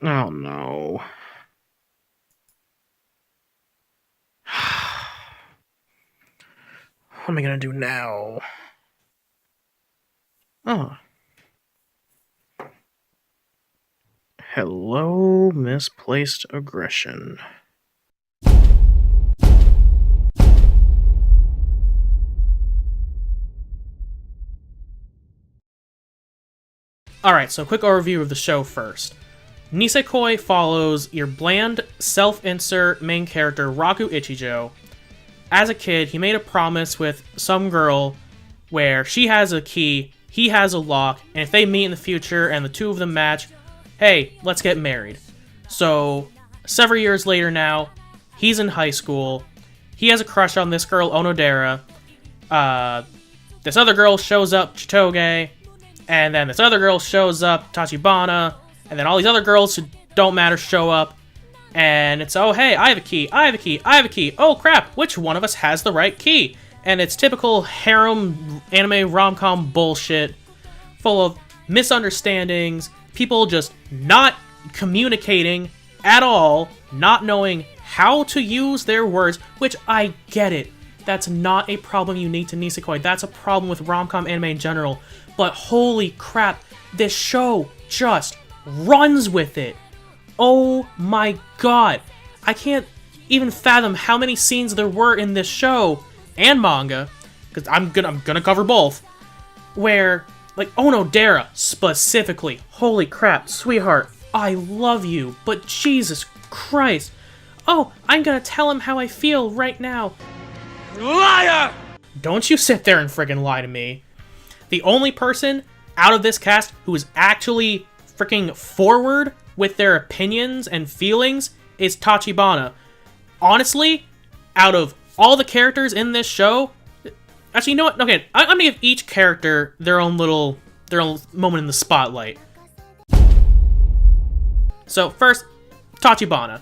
Oh no. What am I gonna do now? Oh. Hello, misplaced aggression. Alright, so quick overview of the show first. Nisekoi follows your bland, self-insert main character, Raku Ichijo. As a kid, he made a promise with some girl where she has a key, he has a lock, and if they meet in the future and the two of them match, hey, let's get married. So, several years later now, he's in high school, he has a crush on this girl, Ono Dara. This other girl shows up, Chouteau, and then this other girl shows up, Tachibana, and then all these other girls who don't matter show up, and it's, oh hey, I have a key, I have a key, I have a key, oh crap, which one of us has the right key? And it's typical harem anime rom-com bullshit, full of misunderstandings, people just not communicating at all, not knowing how to use their words, which I get it. That's not a problem unique to Nisekoi, that's a problem with rom-com anime in general. But holy crap, this show just runs with it. Oh my god. I can't even fathom how many scenes there were in this show and manga, because I'm gonna cover both, where, like, Ono Dara specifically, holy crap, sweetheart, I love you, but Jesus Christ. Oh, I'm gonna tell him how I feel right now. Liar! Don't you sit there and friggin' lie to me. The only person out of this cast who is actually freaking forward with their opinions and feelings is Tachibana. Honestly, out of all the characters in this show, actually, you know what? Okay, I'm gonna give each character their own moment in the spotlight. So first, Tachibana.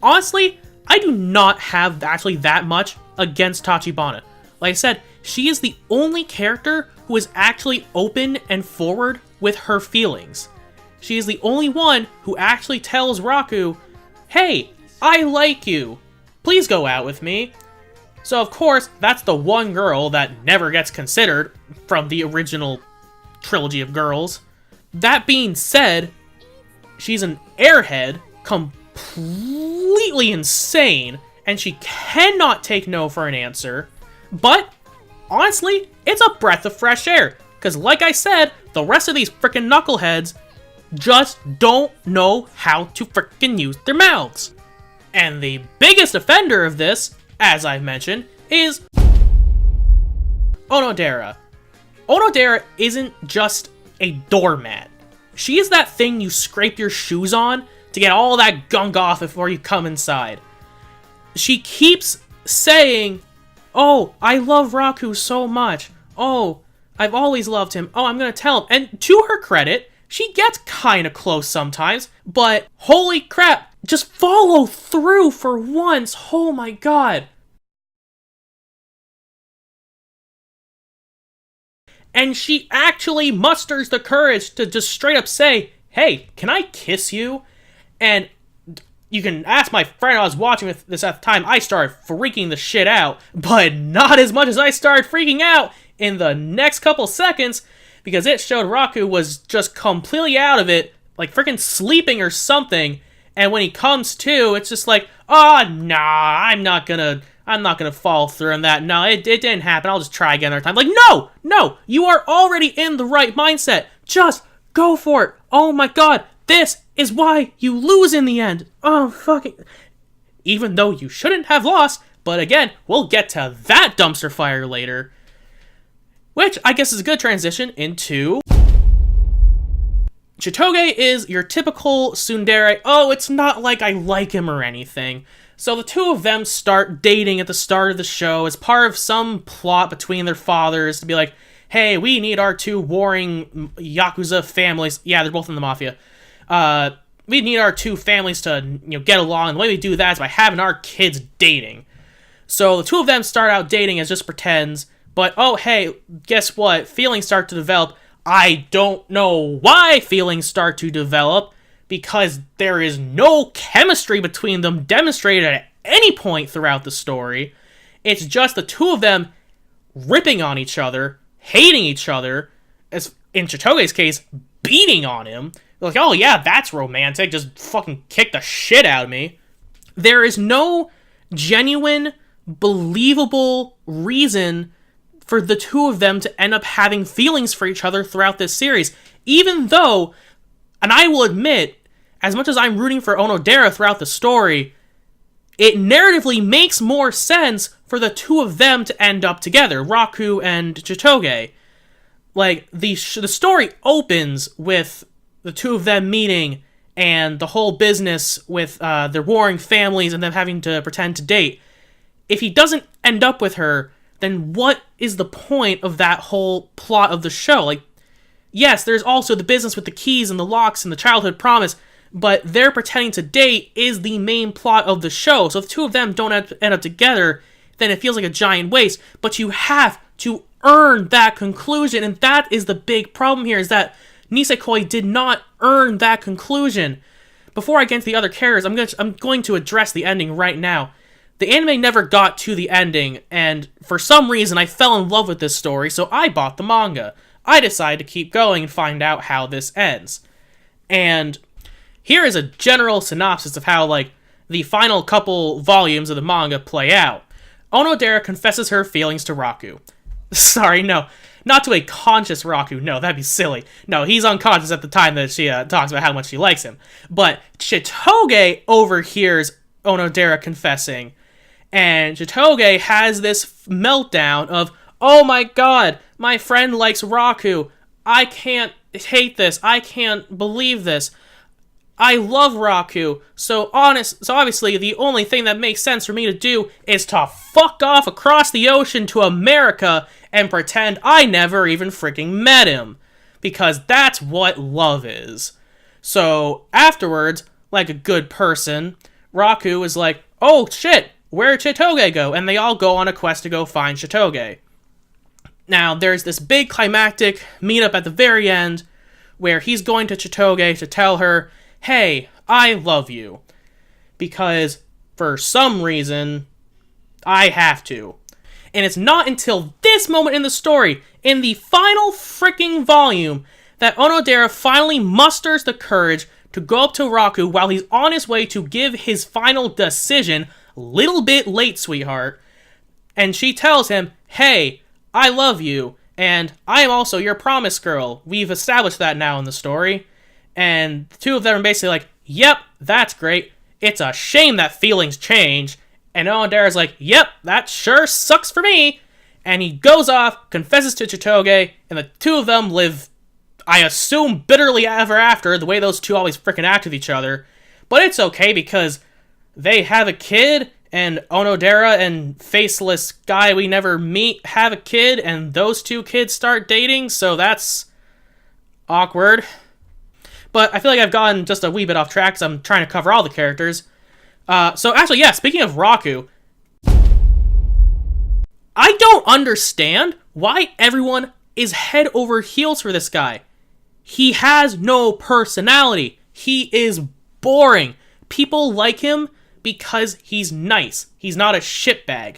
Honestly, I do not have actually that much against Tachibana. Like I said, she is the only character who is actually open and forward with her feelings. She is the only one who actually tells Raku, hey, I like you. Please go out with me. So of course, that's the one girl that never gets considered from the original trilogy of girls. That being said, she's an airhead, completely insane, and she cannot take no for an answer. But honestly, it's a breath of fresh air, because like I said, the rest of these frickin' knuckleheads just don't know how to frickin' use their mouths. And the biggest offender of this, as I've mentioned, is Ono Dara. Ono Dara isn't just a doormat. She is that thing you scrape your shoes on to get all that gunk off before you come inside. She keeps saying, oh, I love Raku so much. Oh, I've always loved him. Oh, I'm gonna tell him. And to her credit, she gets kinda close sometimes, but holy crap, just follow through for once. Oh my god. And she actually musters the courage to just straight up say, hey, can I kiss you? And you can ask my friend I was watching this at the time, I started freaking the shit out, but not as much as I started freaking out in the next couple seconds, because it showed Raku was just completely out of it, like freaking sleeping or something, and when he comes to, it's just like, oh, nah, I'm not gonna fall through on that. No, it didn't happen. I'll just try again another time. Like, no, you are already in the right mindset. Just go for it. Oh my god, this is why you lose in the end. Oh, fucking... Even though you shouldn't have lost, but again, we'll get to that dumpster fire later. Which, I guess is a good transition into... Chouteau is your typical tsundere. Oh, it's not like I like him or anything. So the two of them start dating at the start of the show as part of some plot between their fathers to be like, hey, we need our two warring Yakuza families. Yeah, they're both in the Mafia. We need our two families to, get along. And the way we do that is by having our kids dating. So the two of them start out dating as just pretends. But, oh, hey, guess what? Feelings start to develop. I don't know why feelings start to develop, because there is no chemistry between them demonstrated at any point throughout the story. It's just the two of them ripping on each other, hating each other, as in Choutoge's case, beating on him. They're like, oh yeah, that's romantic, just fucking kick the shit out of me. There is no genuine, believable reason for the two of them to end up having feelings for each other throughout this series. Even though, and I will admit, as much as I'm rooting for Ono Dara throughout the story, it narratively makes more sense for the two of them to end up together, Raku and Choutoge. Like, the story opens with the two of them meeting and the whole business with their warring families and them having to pretend to date. If he doesn't end up with her, then what is the point of that whole plot of the show? Like, yes, there's also the business with the keys and the locks and the childhood promise, but their pretending to date is the main plot of the show. So if the two of them don't end up together, then it feels like a giant waste. But you have to earn that conclusion, and that is the big problem here, is that Nisekoi did not earn that conclusion. Before I get into the other characters, I'm going to address the ending right now. The anime never got to the ending, and for some reason I fell in love with this story, so I bought the manga. I decided to keep going and find out how this ends. And here is a general synopsis of how, like, the final couple volumes of the manga play out. Ono Dara confesses her feelings to Raku. Sorry, no. Not to a conscious Raku. No, that'd be silly. No, he's unconscious at the time that she talks about how much she likes him. But Choutoge overhears Ono Dara confessing, and Choutoge has this meltdown of, oh my god, my friend likes Raku. I can't hate this. I can't believe this. I love Raku. So obviously the only thing that makes sense for me to do is to fuck off across the ocean to America and pretend I never even freaking met him. Because that's what love is. So afterwards, like a good person, Raku is like, oh shit, where'd Choutoge go? And they all go on a quest to go find Choutoge. Now, there's this big climactic meetup at the very end where he's going to Choutoge to tell her, hey, I love you. Because, for some reason, I have to. And it's not until this moment in the story, in the final freaking volume, that Ono Dara finally musters the courage to go up to Raku while he's on his way to give his final decision, little bit late, sweetheart. And she tells him, hey, I love you, and I am also your promise girl. We've established that now in the story. And the two of them are basically like, yep, that's great. It's a shame that feelings change. And Ono Dara's like, yep, that sure sucks for me. And he goes off, confesses to Choutoge, and the two of them live, I assume, bitterly ever after, the way those two always freaking act with each other. But it's okay because they have a kid, and Ono Dara and faceless guy we never meet have a kid, and those two kids start dating, so that's awkward. But I feel like I've gotten just a wee bit off track because I'm trying to cover all the characters. So actually, yeah, speaking of Raku, I don't understand why everyone is head over heels for this guy. He has no personality. He is boring. People like him because he's nice. He's not a shitbag.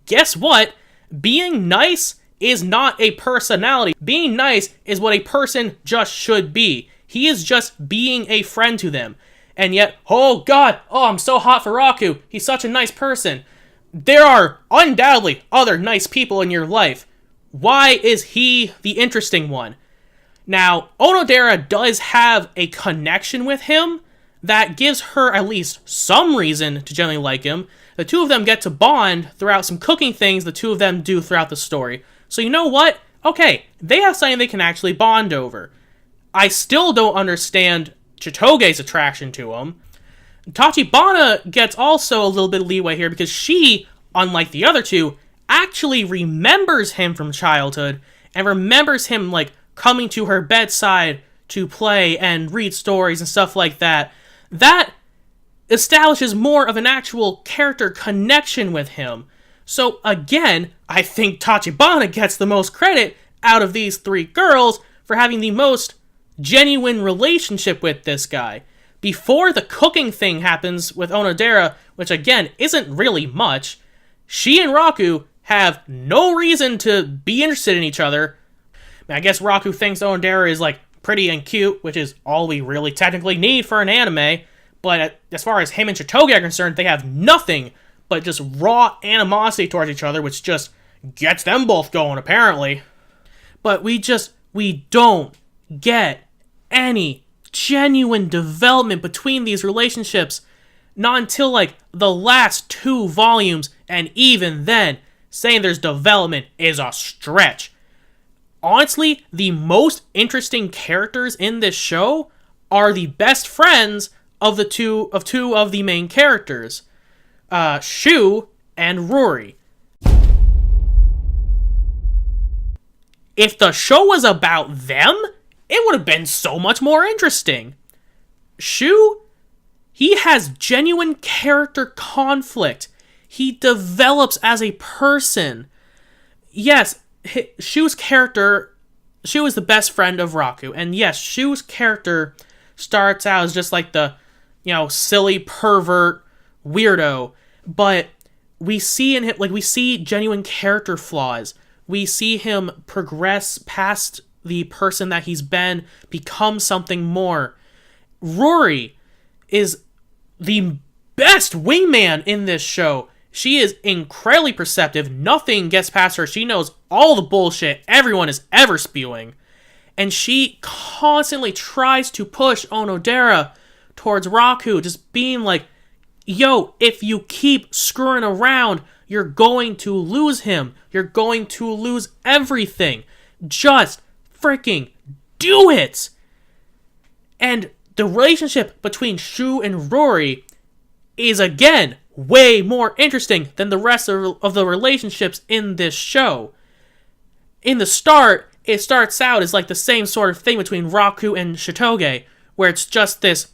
Guess what? Being nice is not a personality. Being nice is what a person just should be. He is just being a friend to them. And yet, oh god, oh, I'm so hot for Raku. He's such a nice person. There are undoubtedly other nice people in your life. Why is he the interesting one? Now, Ono Dara does have a connection with him that gives her at least some reason to generally like him. The two of them get to bond throughout some cooking things the two of them do throughout the story. So you know what? Okay, they have something they can actually bond over. I still don't understand Choutoge's attraction to him. Tachibana gets also a little bit of leeway here because she, unlike the other two, actually remembers him from childhood and remembers him, like, coming to her bedside to play and read stories and stuff like that. That establishes more of an actual character connection with him. So again, I think Tachibana gets the most credit out of these three girls for having the most genuine relationship with this guy. before the cooking thing happens with Ono Dara, which again isn't really much, she and Raku have no reason to be interested in each other. I guess Raku thinks Ono Dara is like pretty and cute, which is all we really technically need for an anime, but as far as him and Chouteau are concerned, they have nothing but just raw animosity towards each other, which just gets them both going, apparently. But we don't get any genuine development between these relationships, not until like the last 2 volumes, and even then, saying there's development is a stretch. Honestly, the most interesting characters in this show are the best friends of two of the main characters, Shu and Rory. If the show was about them, it would have been so much more interesting. Shu, he has genuine character conflict. He develops as a person. Yes, Shu's character, Shu is the best friend of Raku, and yes, Shu's character starts out as just like the, silly pervert weirdo, but we see in him, we see genuine character flaws. We see him progress past the person that he's been, become something more. Rory is the best wingman in this show. She is incredibly perceptive. Nothing gets past her. She knows all the bullshit everyone is ever spewing. And she constantly tries to push Ono Dara towards Raku, just being like, yo, if you keep screwing around, you're going to lose him. You're going to lose everything. Just freaking do it! And the relationship between Shu and Rory is, again, way more interesting than the rest of the relationships in this show. In the start, it starts out as like the same sort of thing between Raku and Chouteau, where it's just this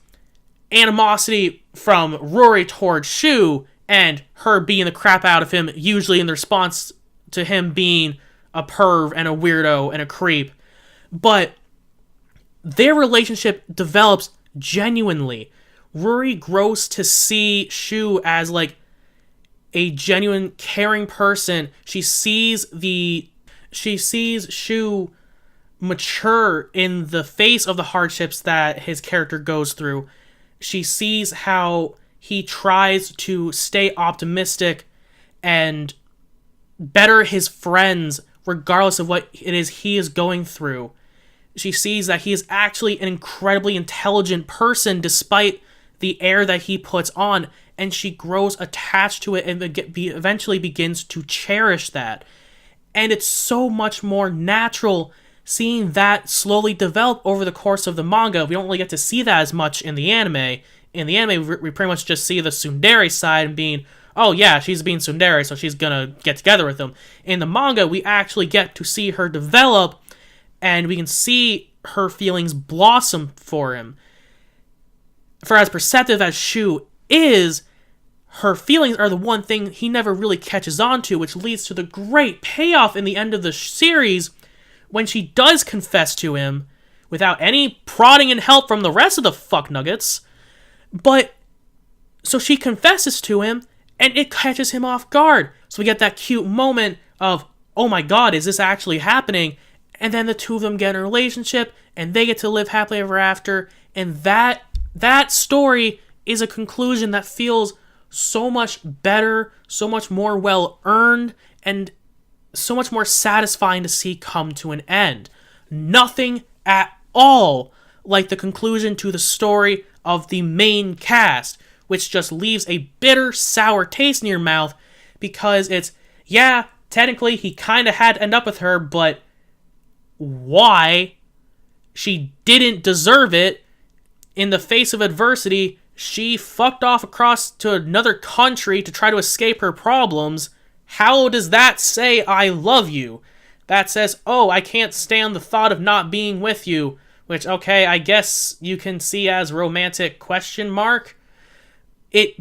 animosity from Rory towards Shu, and her beating the crap out of him, usually in response to him being a perv and a weirdo and a creep. But their relationship develops genuinely. Rory grows to see Shu as like a genuine caring person. She sees Shu mature in the face of the hardships that his character goes through. She sees how he tries to stay optimistic and better his friends regardless of what it is he is going through. She sees that he is actually an incredibly intelligent person despite the air that he puts on, and she grows attached to it and eventually begins to cherish that. And it's so much more natural seeing that slowly develop over the course of the manga. We don't really get to see that as much in the anime. In the anime, we pretty much just see the tsundere side and being, oh yeah, she's being tsundere, so she's gonna get together with him. In the manga, we actually get to see her develop, and we can see her feelings blossom for him. For as perceptive as Shu is, her feelings are the one thing he never really catches on to, which leads to the great payoff in the end of the series when she does confess to him without any prodding and help from the rest of the fuck nuggets. But so she confesses to him, and it catches him off guard. So we get that cute moment of, oh my god, is this actually happening? And then the two of them get in a relationship, and they get to live happily ever after. And that story is a conclusion that feels so much better, so much more well-earned, and so much more satisfying to see come to an end. Nothing at all like the conclusion to the story of the main cast, which just leaves a bitter, sour taste in your mouth because it's, yeah, technically he kind of had to end up with her, but why? She didn't deserve it. In the face of adversity, she fucked off across to another country to try to escape her problems. How does that say I love you? That says, oh, I can't stand the thought of not being with you, which, okay, I guess you can see as romantic question mark.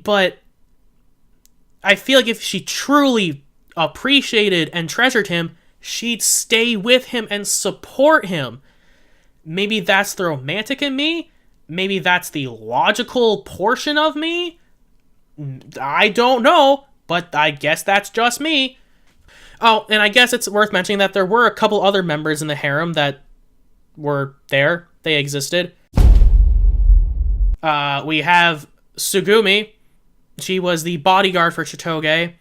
But I feel like if she truly appreciated and treasured him, she'd stay with him and support him. Maybe that's the romantic in me. maybe that's the logical portion of me? I don't know, but I guess that's just me. Oh, and I guess it's worth mentioning that there were a couple other members in the harem that were there. They existed. We have Sugumi. She was the bodyguard for Chouteau.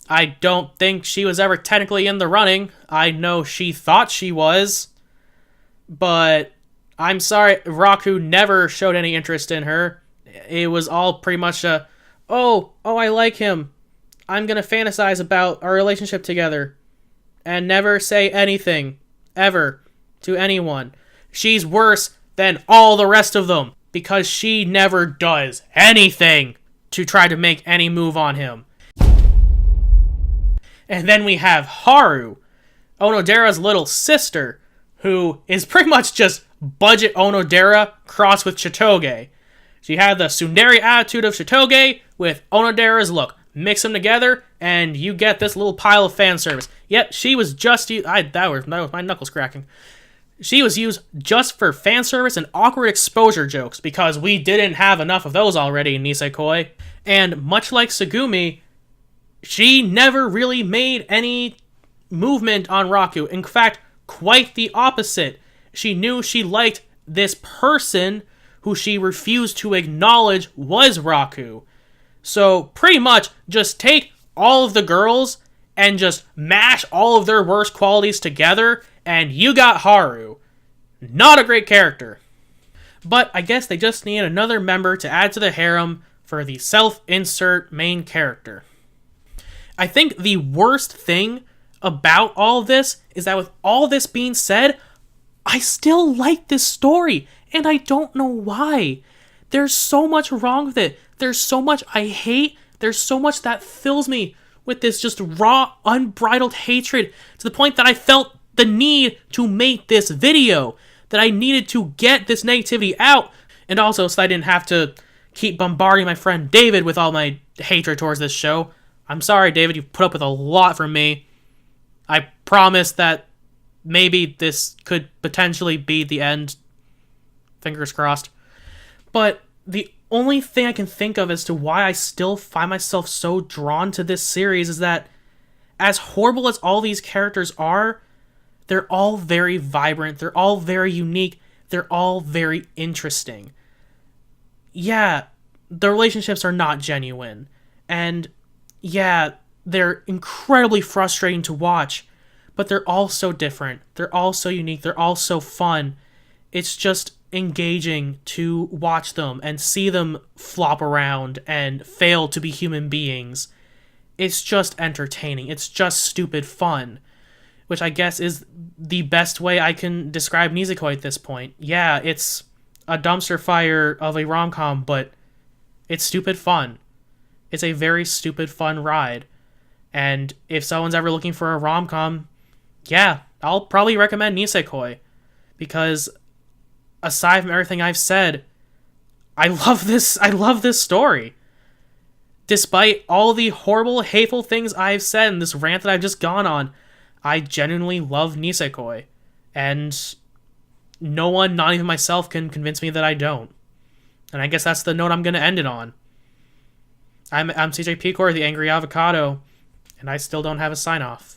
I don't think she was ever technically in the running. I know she thought she was. But I'm sorry, Raku never showed any interest in her. It was all pretty much a, oh, I like him. I'm gonna fantasize about our relationship together. And never say anything, ever, to anyone. She's worse than all the rest of them, because she never does anything to try to make any move on him. And then we have Haru, Ono Dara's little sister, who is pretty much just budget Ono Dara crossed with Chouteau. She had the tsundere attitude of Chouteau with Ono Dara's look. Mix them together, and you get this little pile of fan service. Yet she was just that was my knuckles cracking. She was used just for fan service and awkward exposure jokes, because we didn't have enough of those already in Nisekoi. And much like Sugumi, she never really made any movement on Raku. In fact, quite the opposite. She knew she liked this person who she refused to acknowledge was Raku. So pretty much just take all of the girls and just mash all of their worst qualities together, and you got Haru. Not a great character. But I guess they just need another member to add to the harem for the self-insert main character. I think the worst thing about all of this is that with all this being said, I still like this story, and I don't know why. There's so much wrong with it. There's so much I hate. There's so much that fills me with this just raw, unbridled hatred to the point that I felt the need to make this video, that I needed to get this negativity out, and also so I didn't have to keep bombarding my friend David with all my hatred towards this show. I'm sorry, David, you've put up with a lot from me. I promise that maybe this could potentially be the end. Fingers crossed. But the only thing I can think of as to why I still find myself so drawn to this series is that, as horrible as all these characters are, they're all very vibrant, they're all very unique, they're all very interesting. Yeah, the relationships are not genuine, and yeah, they're incredibly frustrating to watch, but they're all so different, they're all so unique, they're all so fun. It's just engaging to watch them and see them flop around and fail to be human beings. It's just entertaining. It's just stupid fun, which I guess is the best way I can describe Nisekoi at this point. Yeah, it's a dumpster fire of a rom-com, but it's stupid fun. It's a very stupid fun ride. And if someone's ever looking for a rom-com, yeah, I'll probably recommend Nisekoi, because aside from everything I've said, I love this story. Despite all the horrible, hateful things I've said in this rant that I've just gone on, I genuinely love Nisekoi. And no one, not even myself, can convince me that I don't. And I guess that's the note I'm going to end it on. I'm CJ Pecor, the Angry Avocado, and I still don't have a sign-off.